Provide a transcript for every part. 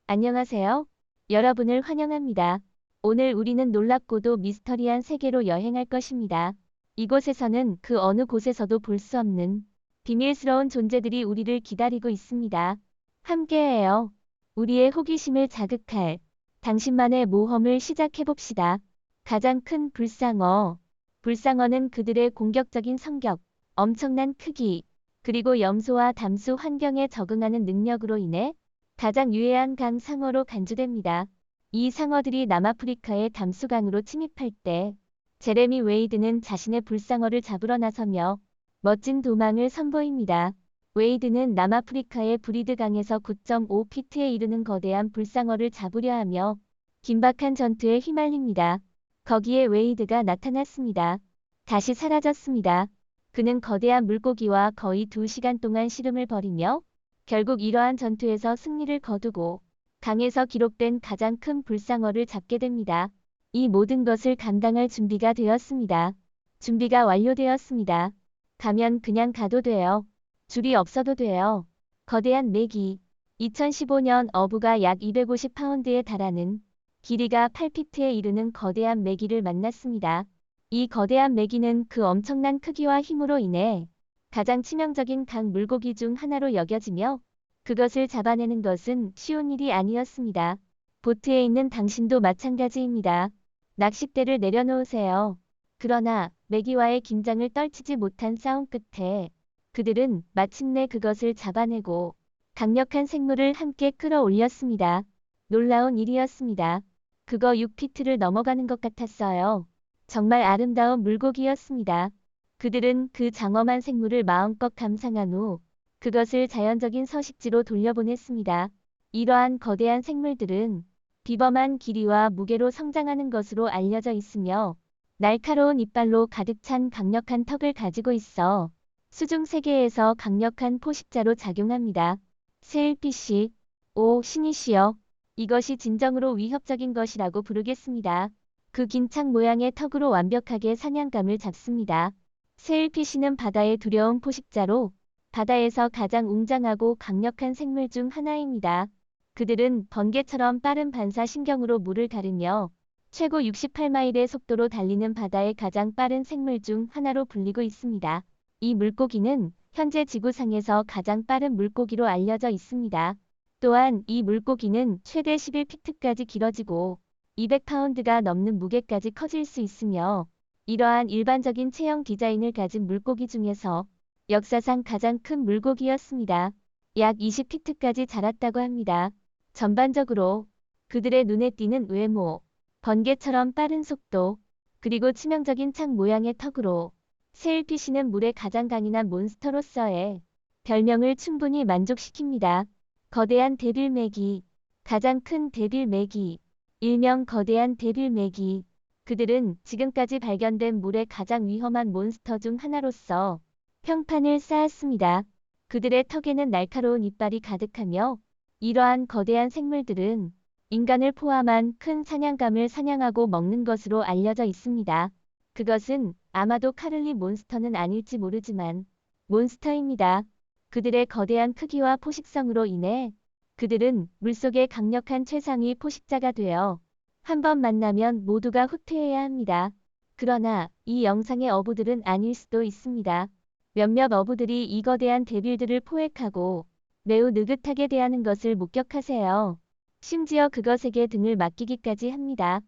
안녕하세요. 여러분을 환영합니다. 오늘 우리는 놀랍고도 미스터리한 세계로 여행할 것입니다. 이곳에서는 그 어느 곳에서도 볼 수 없는 비밀스러운 존재들이 우리를 기다리고 있습니다. 함께해요. 우리의 호기심을 자극할 당신만의 모험을 시작해봅시다. 가장 큰 불상어. 불상어는 그들의 공격적인 성격, 엄청난 크기, 그리고 염소와 담수 환경에 적응하는 능력으로 인해 가장 유해한 강 상어로 간주됩니다. 이 상어들이 남아프리카의 담수강으로 침입할 때 제레미 웨이드는 자신의 불상어를 잡으러 나서며 멋진 도망을 선보입니다. 웨이드는 남아프리카의 브리드강에서 9.5피트에 이르는 거대한 불상어를 잡으려 하며 긴박한 전투에 휘말립니다. 거기에 웨이드가 나타났습니다. 다시 사라졌습니다. 그는 거대한 물고기와 거의 2시간 동안 씨름을 벌이며 결국 이러한 전투에서 승리를 거두고 강에서 기록된 가장 큰 불상어를 잡게 됩니다. 이 모든 것을 감당할 준비가 되었습니다. 준비가 완료되었습니다. 가면 그냥 가도 돼요. 줄이 없어도 돼요. 거대한 메기. 2015년 어부가 약 250파운드에 달하는 길이가 8피트에 이르는 거대한 메기를 만났습니다. 이 거대한 메기는 그 엄청난 크기와 힘으로 인해 가장 치명적인 강 물고기 중 하나로 여겨지며 그것을 잡아내는 것은 쉬운 일이 아니었습니다. 보트에 있는 당신도 마찬가지입니다. 낚싯대를 내려놓으세요. 그러나 메기와의 긴장을 떨치지 못한 싸움 끝에 그들은 마침내 그것을 잡아내고 강력한 생물을 함께 끌어올렸습니다. 놀라운 일이었습니다. 그거 6피트를 넘어가는 것 같았어요. 정말 아름다운 물고기였습니다. 그들은 그 장엄한 생물을 마음껏 감상한 후 그것을 자연적인 서식지로 돌려보냈습니다. 이러한 거대한 생물들은 비범한 길이와 무게로 성장하는 것으로 알려져 있으며 날카로운 이빨로 가득 찬 강력한 턱을 가지고 있어 수중 세계에서 강력한 포식자로 작용합니다. 세일피쉬, 오 신이시여, 이것이 진정으로 위협적인 것이라고 부르겠습니다. 그 긴 창 모양의 턱으로 완벽하게 사냥감을 잡습니다. 세일피쉬는 바다의 두려운 포식자로 바다에서 가장 웅장하고 강력한 생물 중 하나입니다. 그들은 번개처럼 빠른 반사신경으로 물을 가르며 최고 68마일의 속도로 달리는 바다의 가장 빠른 생물 중 하나로 불리고 있습니다. 이 물고기는 현재 지구상에서 가장 빠른 물고기로 알려져 있습니다. 또한 이 물고기는 최대 11피트까지 길어지고 200파운드가 넘는 무게까지 커질 수 있으며 이러한 일반적인 체형 디자인을 가진 물고기 중에서 역사상 가장 큰 물고기였습니다. 약 20피트까지 자랐다고 합니다. 전반적으로 그들의 눈에 띄는 외모, 번개처럼 빠른 속도, 그리고 치명적인 창 모양의 턱으로 세일피쉬는 물의 가장 강인한 몬스터로서의 별명을 충분히 만족시킵니다. 거대한 데빌 메기, 가장 큰 데빌 메기, 일명 거대한 데빌 메기. 그들은 지금까지 발견된 물의 가장 위험한 몬스터 중 하나로서 평판을 쌓았습니다. 그들의 턱에는 날카로운 이빨이 가득하며 이러한 거대한 생물들은 인간을 포함한 큰 사냥감을 사냥하고 먹는 것으로 알려져 있습니다. 그것은 아마도 카를리 몬스터는 아닐지 모르지만 몬스터입니다. 그들의 거대한 크기와 포식성으로 인해 그들은 물속의 강력한 최상위 포식자가 되어 한 번 만나면 모두가 후퇴해야 합니다. 그러나 이 영상의 어부들은 아닐 수도 있습니다. 몇몇 어부들이 이 거대한 데빌들을 포획하고 매우 느긋하게 대하는 것을 목격하세요. 심지어 그것에게 등을 맡기기까지 합니다.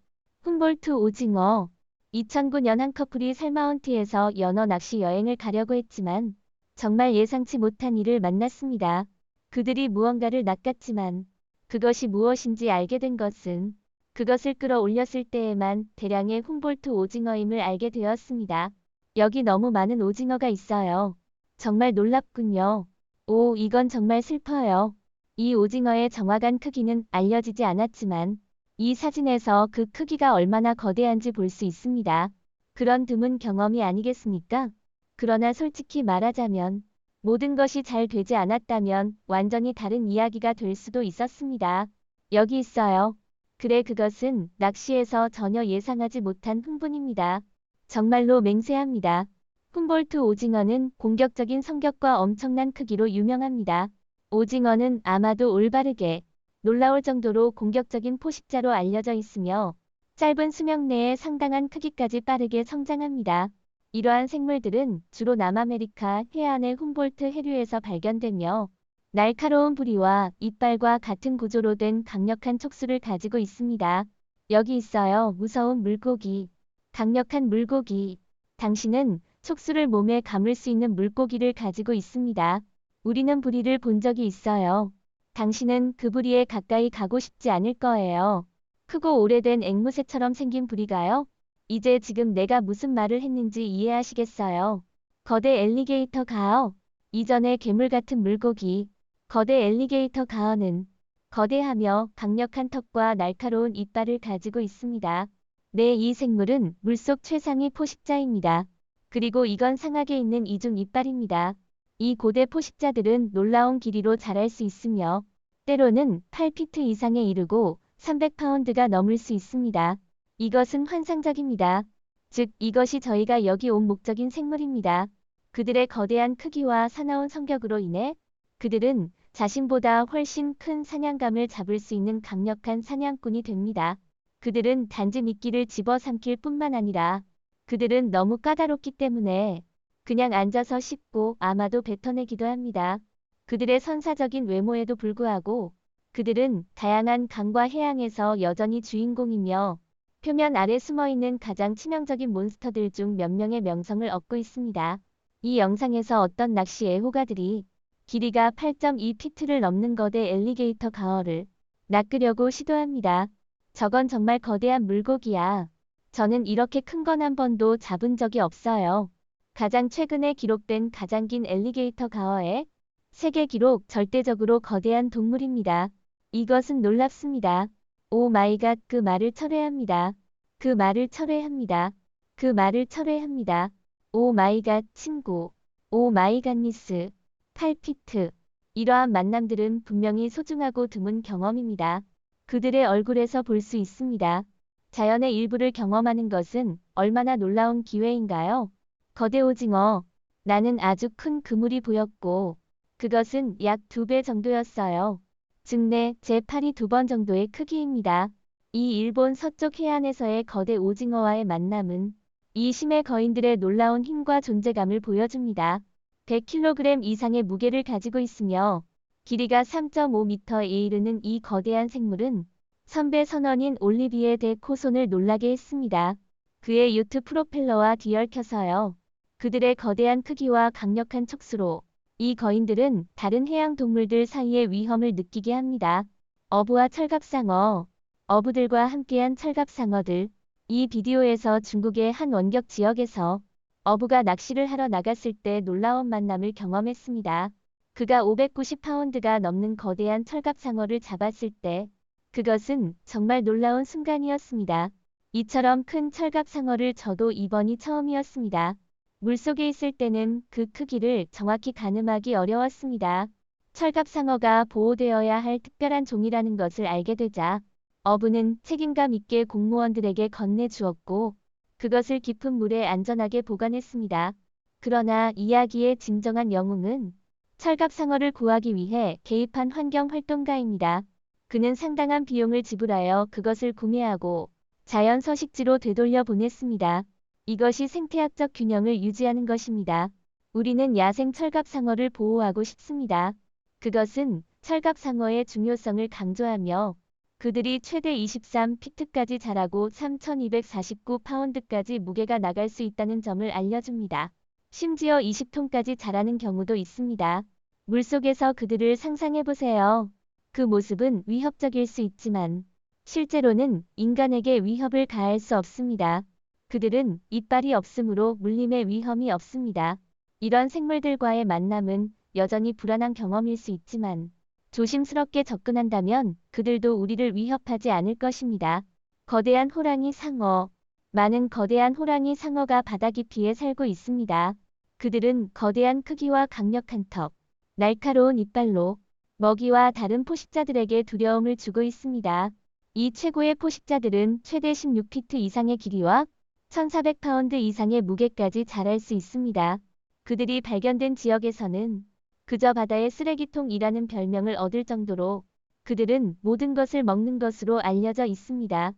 훔볼트 오징어. 2009년 한 커플이 살마운트에서 연어 낚시 여행을 가려고 했지만 정말 예상치 못한 일을 만났습니다. 그들이 무언가를 낚았지만 그것이 무엇인지 알게 된 것은 그것을 끌어올렸을 때에만 대량의 훔볼트 오징어임을 알게 되었습니다. 여기 너무 많은 오징어가 있어요. 정말 놀랍군요. 오, 이건 정말 슬퍼요. 이 오징어의 정확한 크기는 알려지지 않았지만 이 사진에서 그 크기가 얼마나 거대한지 볼 수 있습니다. 그런 드문 경험이 아니겠습니까? 그러나 솔직히 말하자면 모든 것이 잘 되지 않았다면 완전히 다른 이야기가 될 수도 있었습니다. 여기 있어요. 그래, 그것은 낚시에서 전혀 예상하지 못한 흥분입니다. 정말로 맹세합니다. 훔볼트 오징어는 공격적인 성격과 엄청난 크기로 유명합니다. 오징어는 아마도 올바르게 놀라울 정도로 공격적인 포식자로 알려져 있으며 짧은 수명 내에 상당한 크기까지 빠르게 성장합니다. 이러한 생물들은 주로 남아메리카 해안의 훔볼트 해류에서 발견되며 날카로운 부리와 이빨과 같은 구조로 된 강력한 촉수를 가지고 있습니다. 여기 있어요. 무서운 물고기. 강력한 물고기. 당신은 촉수를 몸에 감을 수 있는 물고기를 가지고 있습니다. 우리는 부리를 본 적이 있어요. 당신은 그 부리에 가까이 가고 싶지 않을 거예요. 크고 오래된 앵무새처럼 생긴 부리가요. 이제 지금 내가 무슨 말을 했는지 이해하시겠어요? 거대 엘리게이터 가어. 이전에 괴물 같은 물고기. 거대 엘리게이터 가어는 거대하며 강력한 턱과 날카로운 이빨을 가지고 있습니다. 네, 이 생물은 물속 최상위 포식자입니다. 그리고 이건 상하게 있는 이중 이빨입니다. 이 고대 포식자들은 놀라운 길이로 자랄 수 있으며 때로는 8피트 이상에 이르고 300파운드가 넘을 수 있습니다. 이것은 환상적입니다. 즉, 이것이 저희가 여기 온 목적인 생물입니다. 그들의 거대한 크기와 사나운 성격으로 인해 그들은 자신보다 훨씬 큰 사냥감을 잡을 수 있는 강력한 사냥꾼이 됩니다. 그들은 단지 미끼를 집어삼킬 뿐만 아니라 그들은 너무 까다롭기 때문에 그냥 앉아서 씹고 아마도 뱉어내기도 합니다. 그들의 선사적인 외모에도 불구하고 그들은 다양한 강과 해양에서 여전히 주인공이며 표면 아래 숨어있는 가장 치명적인 몬스터들 중 몇 명의 명성을 얻고 있습니다. 이 영상에서 어떤 낚시 애호가들이 길이가 8.2피트를 넘는 거대 엘리게이터 가어를 낚으려고 시도합니다. 저건 정말 거대한 물고기야. 저는 이렇게 큰 건 한 번도 잡은 적이 없어요. 가장 최근에 기록된 가장 긴 엘리게이터 가어의 세계 기록 절대적으로 거대한 동물입니다. 이것은 놀랍습니다. 오 마이 갓, 그 말을 철회합니다. 그 말을 철회합니다. 그 말을 철회합니다. 오 마이 갓, 친구. 오 마이 갓니스. 8피트. 이러한 만남들은 분명히 소중하고 드문 경험입니다. 그들의 얼굴에서 볼 수 있습니다. 자연의 일부를 경험하는 것은 얼마나 놀라운 기회인가요? 거대 오징어. 나는 아주 큰 그물이 보였고 그것은 약 2배 정도였어요. 증내 제 팔이 2번 정도의 크기입니다. 이 일본 서쪽 해안에서의 거대 오징어와의 만남은 이 심해 거인들의 놀라운 힘과 존재감을 보여줍니다. 100kg 이상의 무게를 가지고 있으며 길이가 3.5m에 이르는 이 거대한 생물은 선배 선원인 올리비에 데 코손을 놀라게 했습니다. 그의 요트 프로펠러와 뒤얽혀서요. 그들의 거대한 크기와 강력한 촉수로 이 거인들은 다른 해양 동물들 사이의 위험을 느끼게 합니다. 어부와 철갑상어. 어부들과 함께한 철갑상어들. 이 비디오에서 중국의 한 원격 지역에서 어부가 낚시를 하러 나갔을 때 놀라운 만남을 경험했습니다. 그가 590파운드가 넘는 거대한 철갑상어를 잡았을 때 그것은 정말 놀라운 순간이었습니다. 이처럼 큰 철갑상어를 저도 이번이 처음이었습니다. 물속에 있을 때는 그 크기를 정확히 가늠하기 어려웠습니다. 철갑상어가 보호되어야 할 특별한 종이라는 것을 알게 되자 어부는 책임감 있게 공무원들에게 건네주었고 그것을 깊은 물에 안전하게 보관했습니다. 그러나 이야기의 진정한 영웅은 철갑상어를 구하기 위해 개입한 환경활동가입니다. 그는 상당한 비용을 지불하여 그것을 구매하고 자연 서식지로 되돌려 보냈습니다. 이것이 생태학적 균형을 유지하는 것입니다. 우리는 야생 철갑상어를 보호하고 싶습니다. 그것은 철갑상어의 중요성을 강조하며 그들이 최대 23피트까지 자라고 3249파운드까지 무게가 나갈 수 있다는 점을 알려줍니다. 심지어 20톤까지 자라는 경우도 있습니다. 물속에서 그들을 상상해보세요. 그 모습은 위협적일 수 있지만 실제로는 인간에게 위협을 가할 수 없습니다. 그들은 이빨이 없으므로 물림의 위험이 없습니다. 이런 생물들과의 만남은 여전히 불안한 경험일 수 있지만 조심스럽게 접근한다면 그들도 우리를 위협하지 않을 것입니다. 거대한 호랑이 상어. 많은 거대한 호랑이 상어가 바다 깊이에 살고 있습니다. 그들은 거대한 크기와 강력한 턱, 날카로운 이빨로 먹이와 다른 포식자들에게 두려움을 주고 있습니다. 이 최고의 포식자들은 최대 16피트 이상의 길이와 1400파운드 이상의 무게까지 자랄 수 있습니다. 그들이 발견된 지역에서는 그저 바다의 쓰레기통이라는 별명을 얻을 정도로 그들은 모든 것을 먹는 것으로 알려져 있습니다.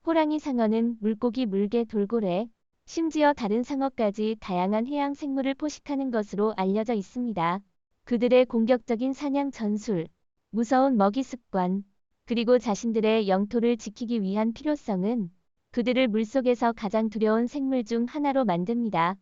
호랑이 상어는 물고기, 물개, 돌고래, 심지어 다른 상어까지 다양한 해양 생물을 포식하는 것으로 알려져 있습니다. 그들의 공격적인 사냥 전술, 무서운 먹이 습관, 그리고 자신들의 영토를 지키기 위한 필요성은 그들을 물속에서 가장 두려운 생물 중 하나로 만듭니다.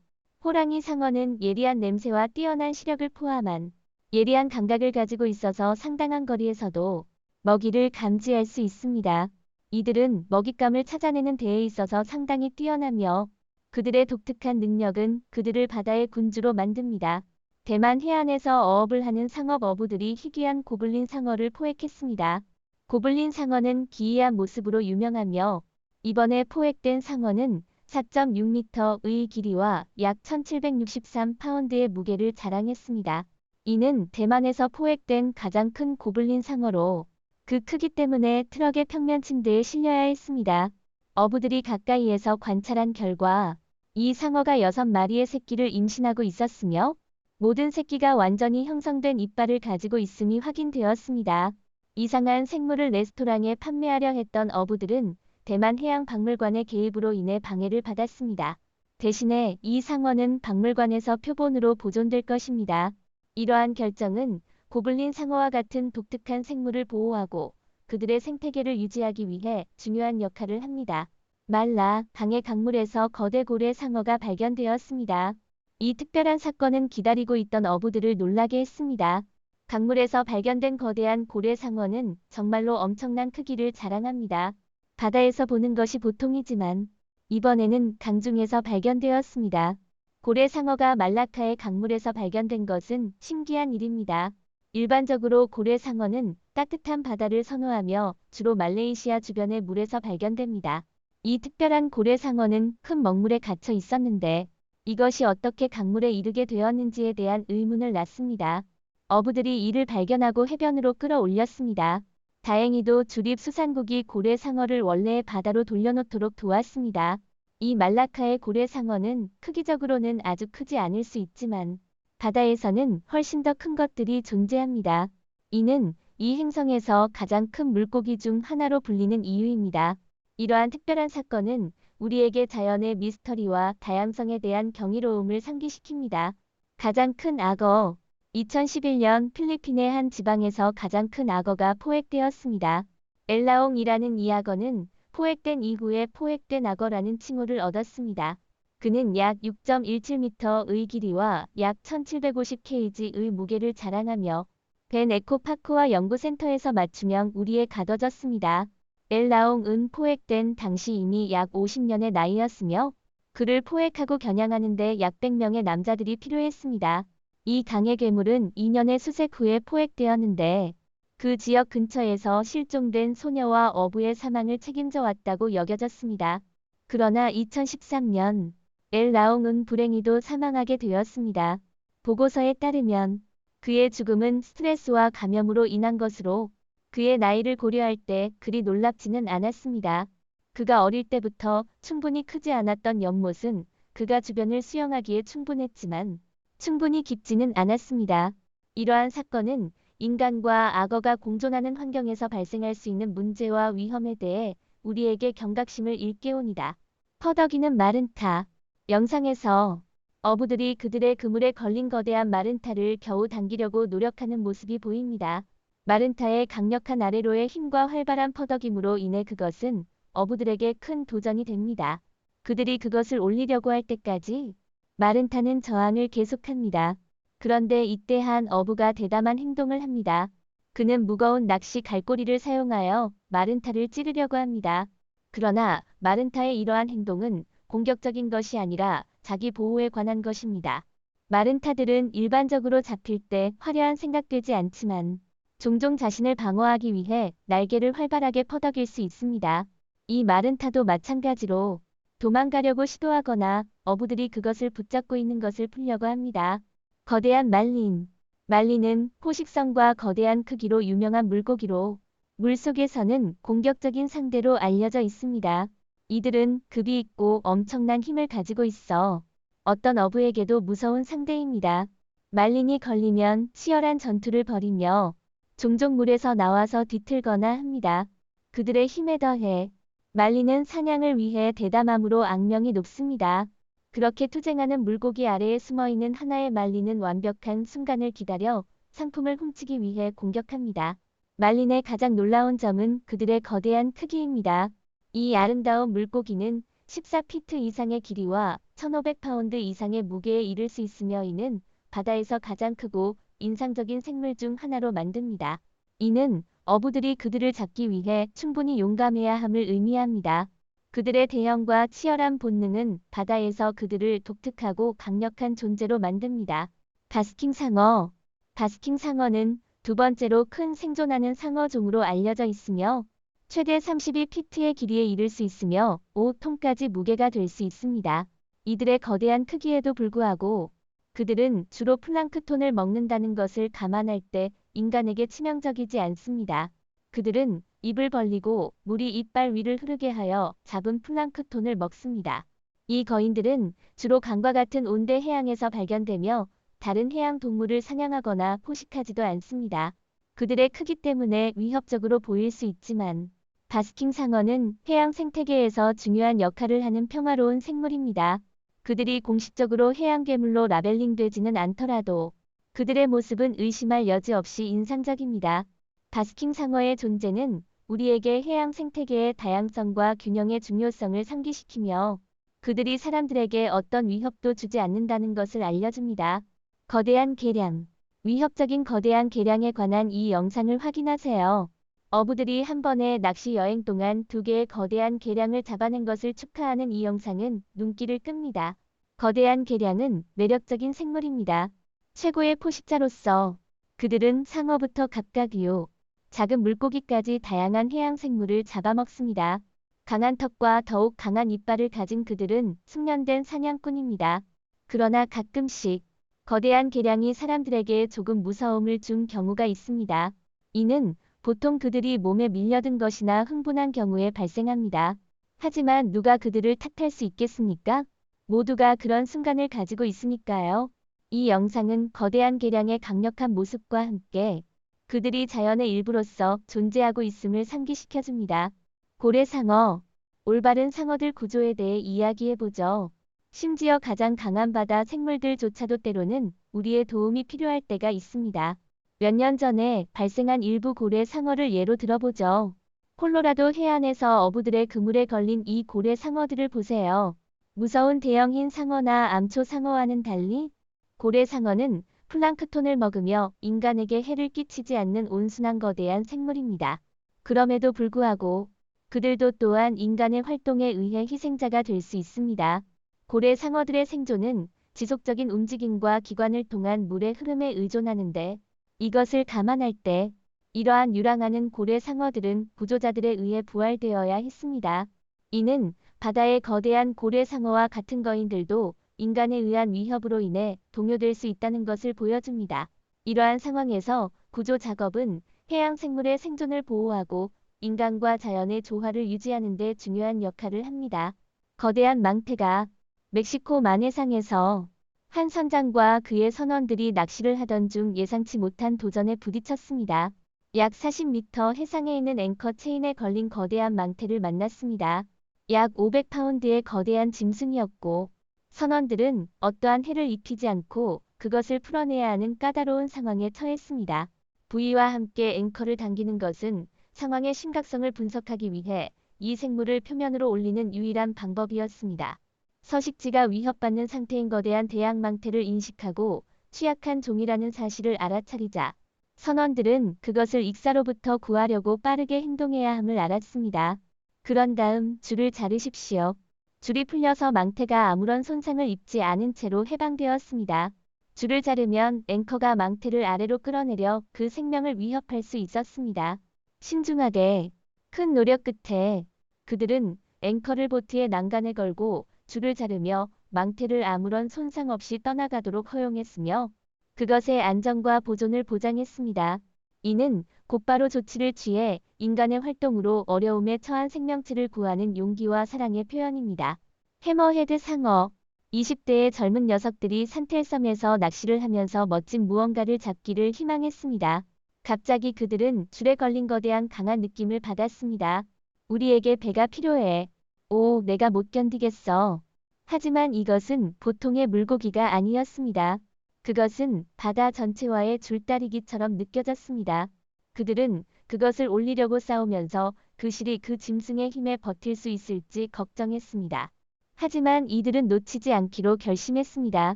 호랑이 상어는 예리한 냄새와 뛰어난 시력을 포함한 예리한 감각을 가지고 있어서 상당한 거리에서도 먹이를 감지할 수 있습니다. 이들은 먹잇감을 찾아내는 데에 있어서 상당히 뛰어나며 그들의 독특한 능력은 그들을 바다의 군주로 만듭니다. 대만 해안에서 어업을 하는 상업 어부들이 희귀한 고블린 상어를 포획했습니다. 고블린 상어는 기이한 모습으로 유명하며 이번에 포획된 상어는 4.6m의 길이와 약 1763파운드의 무게를 자랑했습니다. 이는 대만에서 포획된 가장 큰 고블린 상어로 그 크기 때문에 트럭의 평면 침대에 실려야 했습니다. 어부들이 가까이에서 관찰한 결과 이 상어가 6마리의 새끼를 임신하고 있었으며 모든 새끼가 완전히 형성된 이빨을 가지고 있음이 확인되었습니다. 이상한 생물을 레스토랑에 판매하려 했던 어부들은 대만 해양박물관의 개입으로 인해 방해를 받았습니다. 대신에 이 상어는 박물관에서 표본으로 보존될 것입니다. 이러한 결정은 고블린 상어와 같은 독특한 생물을 보호하고 그들의 생태계를 유지하기 위해 중요한 역할을 합니다. 말라 강의 강물에서 거대 고래 상어가 발견되었습니다. 이 특별한 사건은 기다리고 있던 어부들을 놀라게 했습니다. 강물에서 발견된 거대한 고래 상어는 정말로 엄청난 크기를 자랑합니다. 바다에서 보는 것이 보통이지만 이번에는 강중에서 발견되었습니다. 고래 상어가 말라카의 강물에서 발견된 것은 신기한 일입니다. 일반적으로 고래 상어는 따뜻한 바다를 선호하며 주로 말레이시아 주변의 물에서 발견됩니다. 이 특별한 고래 상어는 큰 먹물에 갇혀 있었는데 이것이 어떻게 강물에 이르게 되었는지에 대한 의문을 낳습니다. 어부들이 이를 발견하고 해변으로 끌어올렸습니다. 다행히도 주립수산국이 고래 상어를 원래의 바다로 돌려놓도록 도왔습니다. 이 말라카의 고래 상어는 크기적으로는 아주 크지 않을 수 있지만 바다에서는 훨씬 더 큰 것들이 존재합니다. 이는 이 행성에서 가장 큰 물고기 중 하나로 불리는 이유입니다. 이러한 특별한 사건은 우리에게 자연의 미스터리와 다양성에 대한 경이로움을 상기시킵니다. 가장 큰 악어 2011년 필리핀의 한 지방에서 가장 큰 악어가 포획되었습니다. 엘라옹이라는 이 악어는 포획된 이후에 포획된 악어라는 칭호를 얻었습니다. 그는 약 6.17m의 길이와 약 1750kg의 무게를 자랑하며 벤 에코파크와 연구센터에서 맞춤형 우리에 가둬졌습니다. 엘라옹은 포획된 당시 이미 약 50년의 나이였으며 그를 포획하고 겨냥하는 데 약 100명의 남자들이 필요했습니다. 이 강의 괴물은 2년의 수색 후에 포획되었는데 그 지역 근처에서 실종된 소녀와 어부의 사망을 책임져 왔다고 여겨졌습니다. 그러나 2013년 엘라옹은 불행히도 사망하게 되었습니다. 보고서에 따르면 그의 죽음은 스트레스와 감염으로 인한 것으로 그의 나이를 고려할 때 그리 놀랍지는 않았습니다. 그가 어릴 때부터 충분히 크지 않았던 연못은 그가 주변을 수영하기에 충분했지만 충분히 깊지는 않았습니다. 이러한 사건은 인간과 악어가 공존하는 환경에서 발생할 수 있는 문제와 위험에 대해 우리에게 경각심을 일깨웁니다. 퍼덕이는 마른타. 영상에서 어부들이 그들의 그물에 걸린 거대한 마른타를 겨우 당기려고 노력하는 모습이 보입니다. 마른타의 강력한 아래로의 힘과 활발한 퍼덕임으로 인해 그것은 어부들에게 큰 도전이 됩니다. 그들이 그것을 올리려고 할 때까지 마른타는 저항을 계속합니다. 그런데 이때 한 어부가 대담한 행동을 합니다. 그는 무거운 낚시 갈고리를 사용하여 마른타를 찌르려고 합니다. 그러나 마른타의 이러한 행동은 공격적인 것이 아니라 자기 보호에 관한 것입니다. 마른타들은 일반적으로 잡힐 때 화려한 생각되지 않지만 종종 자신을 방어하기 위해 날개를 활발하게 퍼덕일 수 있습니다. 이 마른타도 마찬가지로 도망가려고 시도하거나 어부들이 그것을 붙잡고 있는 것을 풀려고 합니다. 거대한 말린. 말린은 포식성과 거대한 크기로 유명한 물고기로 물속에서는 공격적인 상대로 알려져 있습니다. 이들은 급이 있고 엄청난 힘을 가지고 있어 어떤 어부에게도 무서운 상대입니다. 말린이 걸리면 치열한 전투를 벌이며 종종 물에서 나와서 뒤틀거나 합니다. 그들의 힘에 더해 말리는 사냥을 위해 대담함으로 악명이 높습니다. 그렇게 투쟁하는 물고기 아래에 숨어있는 하나의 말리는 완벽한 순간을 기다려 상품을 훔치기 위해 공격합니다. 말린의 가장 놀라운 점은 그들의 거대한 크기입니다. 이 아름다운 물고기는 14피트 이상의 길이와 1,500파운드 이상의 무게에 이를 수 있으며 이는 바다에서 가장 크고 인상적인 생물 중 하나로 만듭니다. 이는 어부들이 그들을 잡기 위해 충분히 용감해야 함을 의미합니다. 그들의 대형과 치열한 본능은 바다에서 그들을 독특하고 강력한 존재로 만듭니다. 바스킹 상어. 바스킹 상어는 두 번째로 큰 생존하는 상어 종으로 알려져 있으며 최대 32피트의 길이에 이를 수 있으며 5톤까지 무게가 될 수 있습니다. 이들의 거대한 크기에도 불구하고 그들은 주로 플랑크톤을 먹는다는 것을 감안할 때 인간에게 치명적이지 않습니다. 그들은 입을 벌리고 물이 이빨 위를 흐르게 하여 잡은 플랑크톤을 먹습니다. 이 거인들은 주로 강과 같은 온대 해양에서 발견되며 다른 해양 동물을 사냥하거나 포식하지도 않습니다. 그들의 크기 때문에 위협적으로 보일 수 있지만 바스킹 상어는 해양 생태계에서 중요한 역할을 하는 평화로운 생물입니다. 그들이 공식적으로 해양 괴물로 라벨링되지는 않더라도 그들의 모습은 의심할 여지 없이 인상적입니다. 바스킹 상어의 존재는 우리에게 해양 생태계의 다양성과 균형의 중요성을 상기시키며 그들이 사람들에게 어떤 위협도 주지 않는다는 것을 알려줍니다. 거대한 개량. 위협적인 거대한 개량에 관한 이 영상을 확인하세요. 어부들이 한 번의 낚시 여행 동안 2개의 거대한 개량을 잡아낸 것을 축하하는 이 영상은 눈길을 끕니다. 거대한 개량은 매력적인 생물입니다. 최고의 포식자로서 그들은 상어부터 갑각이요, 작은 물고기까지 다양한 해양 생물을 잡아먹습니다. 강한 턱과 더욱 강한 이빨을 가진 그들은 숙련된 사냥꾼입니다. 그러나 가끔씩 거대한 개량이 사람들에게 조금 무서움을 준 경우가 있습니다. 이는 보통 그들이 몸에 밀려든 것이나 흥분한 경우에 발생합니다. 하지만 누가 그들을 탓할 수 있겠습니까? 모두가 그런 순간을 가지고 있으니까요. 이 영상은 거대한 개량의 강력한 모습과 함께 그들이 자연의 일부로서 존재하고 있음을 상기시켜줍니다. 고래상어. 올바른 상어들 구조에 대해 이야기해보죠. 심지어 가장 강한 바다 생물들조차도 때로는 우리의 도움이 필요할 때가 있습니다. 몇 년 전에 발생한 일부 고래 상어를 예로 들어보죠. 콜로라도 해안에서 어부들의 그물에 걸린 이 고래 상어들을 보세요. 무서운 대형 흰 상어나 암초 상어와는 달리 고래 상어는 플랑크톤을 먹으며 인간에게 해를 끼치지 않는 온순한 거대한 생물입니다. 그럼에도 불구하고 그들도 또한 인간의 활동에 의해 희생자가 될 수 있습니다. 고래 상어들의 생존은 지속적인 움직임과 기관을 통한 물의 흐름에 의존하는데 이것을 감안할 때 이러한 유랑하는 고래 상어들은 구조자들에 의해 부활되어야 했습니다. 이는 바다의 거대한 고래 상어와 같은 거인들도 인간에 의한 위협으로 인해 동요될 수 있다는 것을 보여줍니다. 이러한 상황에서 구조 작업은 해양 생물의 생존을 보호하고 인간과 자연의 조화를 유지하는 데 중요한 역할을 합니다. 거대한 망태가 멕시코 만해상에서 한 선장과 그의 선원들이 낚시를 하던 중 예상치 못한 도전에 부딪혔습니다. 약 40m 해상에 있는 앵커 체인에 걸린 거대한 망태를 만났습니다. 약 500파운드의 거대한 짐승이었고 선원들은 어떠한 해를 입히지 않고 그것을 풀어내야 하는 까다로운 상황에 처했습니다. 부위와 함께 앵커를 당기는 것은 상황의 심각성을 분석하기 위해 이 생물을 표면으로 올리는 유일한 방법이었습니다. 서식지가 위협받는 상태인 거대한 대양망태를 인식하고 취약한 종이라는 사실을 알아차리자 선원들은 그것을 익사로부터 구하려고 빠르게 행동해야 함을 알았습니다. 그런 다음 줄을 자르십시오. 줄이 풀려서 망태가 아무런 손상을 입지 않은 채로 해방되었습니다. 줄을 자르면 앵커가 망태를 아래로 끌어내려 그 생명을 위협할 수 있었습니다. 신중하게 큰 노력 끝에 그들은 앵커를 보트의 난간에 걸고 줄을 자르며 망태를 아무런 손상 없이 떠나가도록 허용했으며 그것의 안전과 보존을 보장했습니다. 이는 곧바로 조치를 취해 인간의 활동으로 어려움에 처한 생명체를 구하는 용기와 사랑의 표현입니다. 해머헤드 상어. 20대의 젊은 녀석들이 산텔섬에서 낚시를 하면서 멋진 무언가를 잡기를 희망했습니다. 갑자기 그들은 줄에 걸린 거대한 강한 느낌을 받았습니다. 우리에게 배가 필요해. 오, 내가 못 견디겠어. 하지만 이것은 보통의 물고기가 아니었습니다. 그것은 바다 전체와의 줄다리기처럼 느껴졌습니다. 그들은 그것을 올리려고 싸우면서 그 실이 그 짐승의 힘에 버틸 수 있을지 걱정했습니다. 하지만 이들은 놓치지 않기로 결심했습니다.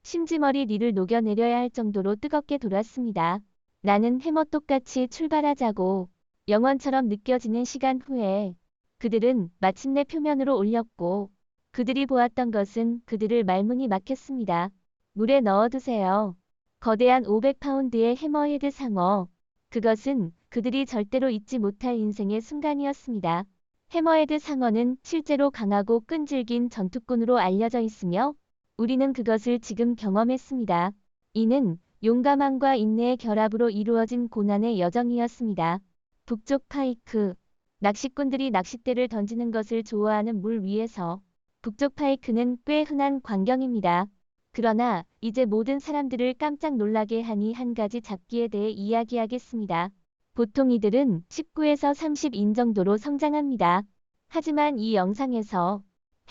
심지머리 리를 녹여내려야 할 정도로 뜨겁게 돌았습니다. 나는 해머 똑같이 출발하자고. 영원처럼 느껴지는 시간 후에 그들은 마침내 표면으로 올렸고 그들이 보았던 것은 그들을 말문이 막혔습니다. 물에 넣어두세요. 거대한 500파운드의 해머헤드 상어. 그것은 그들이 절대로 잊지 못할 인생의 순간이었습니다. 해머헤드 상어는 실제로 강하고 끈질긴 전투꾼으로 알려져 있으며 우리는 그것을 지금 경험했습니다. 이는 용감함과 인내의 결합으로 이루어진 고난의 여정이었습니다. 북쪽 파이크. 낚시꾼들이 낚싯대를 던지는 것을 좋아하는 물 위에서 북쪽 파이크는 꽤 흔한 광경입니다. 그러나 이제 모든 사람들을 깜짝 놀라게 하니 한 가지 잡기에 대해 이야기하겠습니다. 보통 이들은 19에서 30인 정도로 성장합니다. 하지만 이 영상에서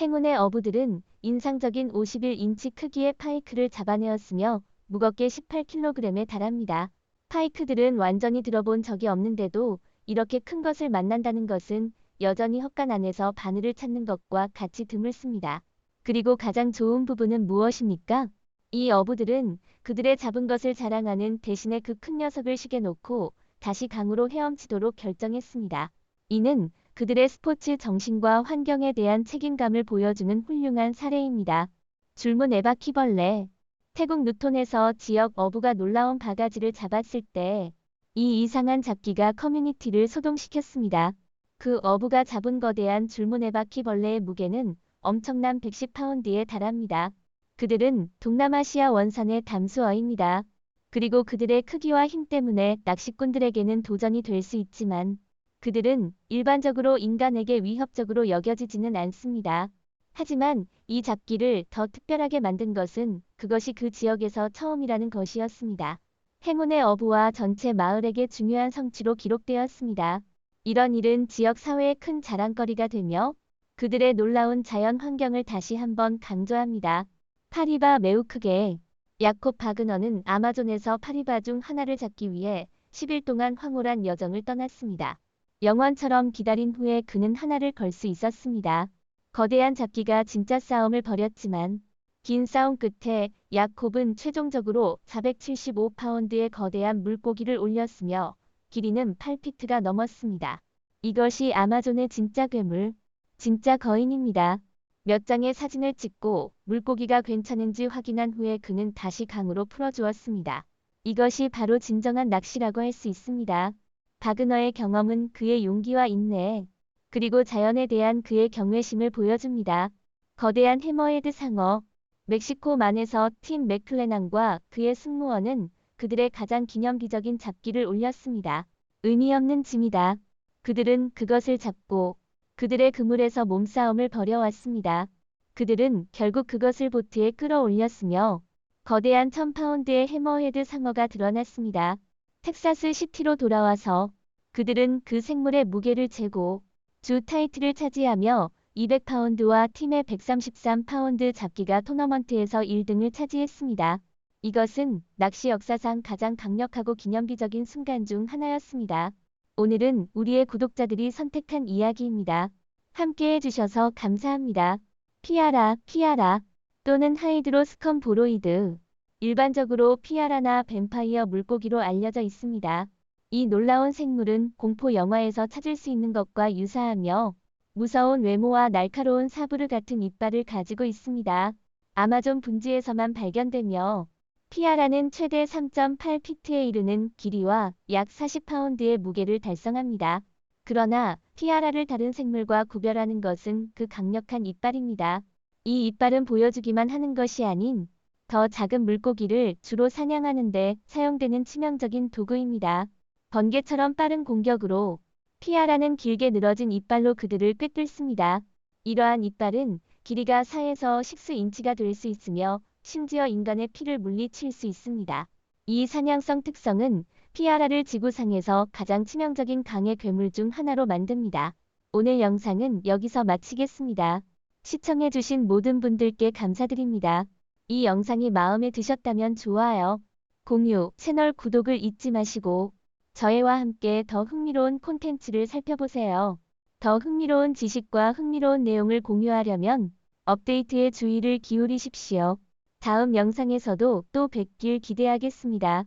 행운의 어부들은 인상적인 51인치 크기의 파이크를 잡아내었으며 무겁게 18kg에 달합니다. 파이크들은 완전히 들어본 적이 없는데도 이렇게 큰 것을 만난다는 것은 여전히 헛간 안에서 바늘을 찾는 것과 같이 드물습니다. 그리고 가장 좋은 부분은 무엇입니까? 이 어부들은 그들의 잡은 것을 자랑하는 대신에 그 큰 녀석을 식에 놓고 다시 강으로 헤엄치도록 결정했습니다. 이는 그들의 스포츠 정신과 환경에 대한 책임감을 보여주는 훌륭한 사례입니다. 줄무 네바퀴벌레. 태국 누톤에서 지역 어부가 놀라운 바가지를 잡았을 때 이 이상한 잡기가 커뮤니티를 소동시켰습니다. 그 어부가 잡은 거대한 줄무 네바퀴벌레의 무게는 엄청난 110파운드에 달합니다. 그들은 동남아시아 원산의 담수어입니다. 그리고 그들의 크기와 힘 때문에 낚시꾼들에게는 도전이 될 수 있지만 그들은 일반적으로 인간에게 위협적으로 여겨지지는 않습니다. 하지만 이 잡기를 더 특별하게 만든 것은 그것이 그 지역에서 처음이라는 것이었습니다. 행운의 어부와 전체 마을에게 중요한 성취로 기록되었습니다. 이런 일은 지역 사회의 큰 자랑거리가 되며 그들의 놀라운 자연 환경을 다시 한번 강조합니다. 파리바 매우 크게. 야콥 바그너는 아마존에서 파리바 중 하나를 잡기 위해 10일 동안 황홀한 여정을 떠났습니다. 영원처럼 기다린 후에 그는 하나를 걸 수 있었습니다. 거대한 잡기가 진짜 싸움을 벌였지만 긴 싸움 끝에 야콥은 최종적으로 475파운드의 거대한 물고기를 올렸으며 길이는 8피트가 넘었습니다. 이것이 아마존의 진짜 괴물, 진짜 거인입니다. 몇 장의 사진을 찍고 물고기가 괜찮은지 확인한 후에 그는 다시 강으로 풀어주었습니다. 이것이 바로 진정한 낚시라고 할 수 있습니다. 바그너의 경험은 그의 용기와 인내, 그리고 자연에 대한 그의 경외심을 보여줍니다. 거대한 해머헤드 상어. 멕시코만에서 팀 맥클레난과 그의 승무원은 그들의 가장 기념비적인 잡기를 올렸습니다. 의미 없는 짐이다. 그들은 그것을 잡고 그들의 그물에서 몸싸움을 벌여왔습니다. 그들은 결국 그것을 보트에 끌어올렸으며 거대한 1000파운드의 해머헤드 상어가 드러났습니다. 텍사스 시티로 돌아와서 그들은 그 생물의 무게를 재고 주 타이틀을 차지하며 200파운드와 팀의 133파운드 잡기가 토너먼트에서 1등을 차지했습니다. 이것은 낚시 역사상 가장 강력하고 기념비적인 순간 중 하나였습니다. 오늘은 우리의 구독자들이 선택한 이야기입니다. 함께 해주셔서 감사합니다. 피아라, 피아라 또는 하이드로스컴 보로이드. 일반적으로 피아라나 뱀파이어 물고기로 알려져 있습니다. 이 놀라운 생물은 공포 영화에서 찾을 수 있는 것과 유사하며 무서운 외모와 날카로운 사브르 같은 이빨을 가지고 있습니다. 아마존 분지에서만 발견되며 피아라는 최대 3.8피트에 이르는 길이와 약 40파운드의 무게를 달성합니다. 그러나 피아라를 다른 생물과 구별하는 것은 그 강력한 이빨입니다. 이 이빨은 보여주기만 하는 것이 아닌 더 작은 물고기를 주로 사냥하는 데 사용되는 치명적인 도구입니다. 번개처럼 빠른 공격으로 피아라는 길게 늘어진 이빨로 그들을 꿰뚫습니다. 이러한 이빨은 길이가 4에서 10인치가 될 수 있으며 심지어 인간의 피를 물리칠 수 있습니다. 이 사냥성 특성은 피아라를 지구상에서 가장 치명적인 강의 괴물 중 하나로 만듭니다. 오늘 영상은 여기서 마치겠습니다. 시청해주신 모든 분들께 감사드립니다. 이 영상이 마음에 드셨다면 좋아요, 공유, 채널 구독을 잊지 마시고 저희와 함께 더 흥미로운 콘텐츠를 살펴보세요. 더 흥미로운 지식과 흥미로운 내용을 공유하려면 업데이트에 주의를 기울이십시오. 다음 영상에서도 또 뵙길 기대하겠습니다.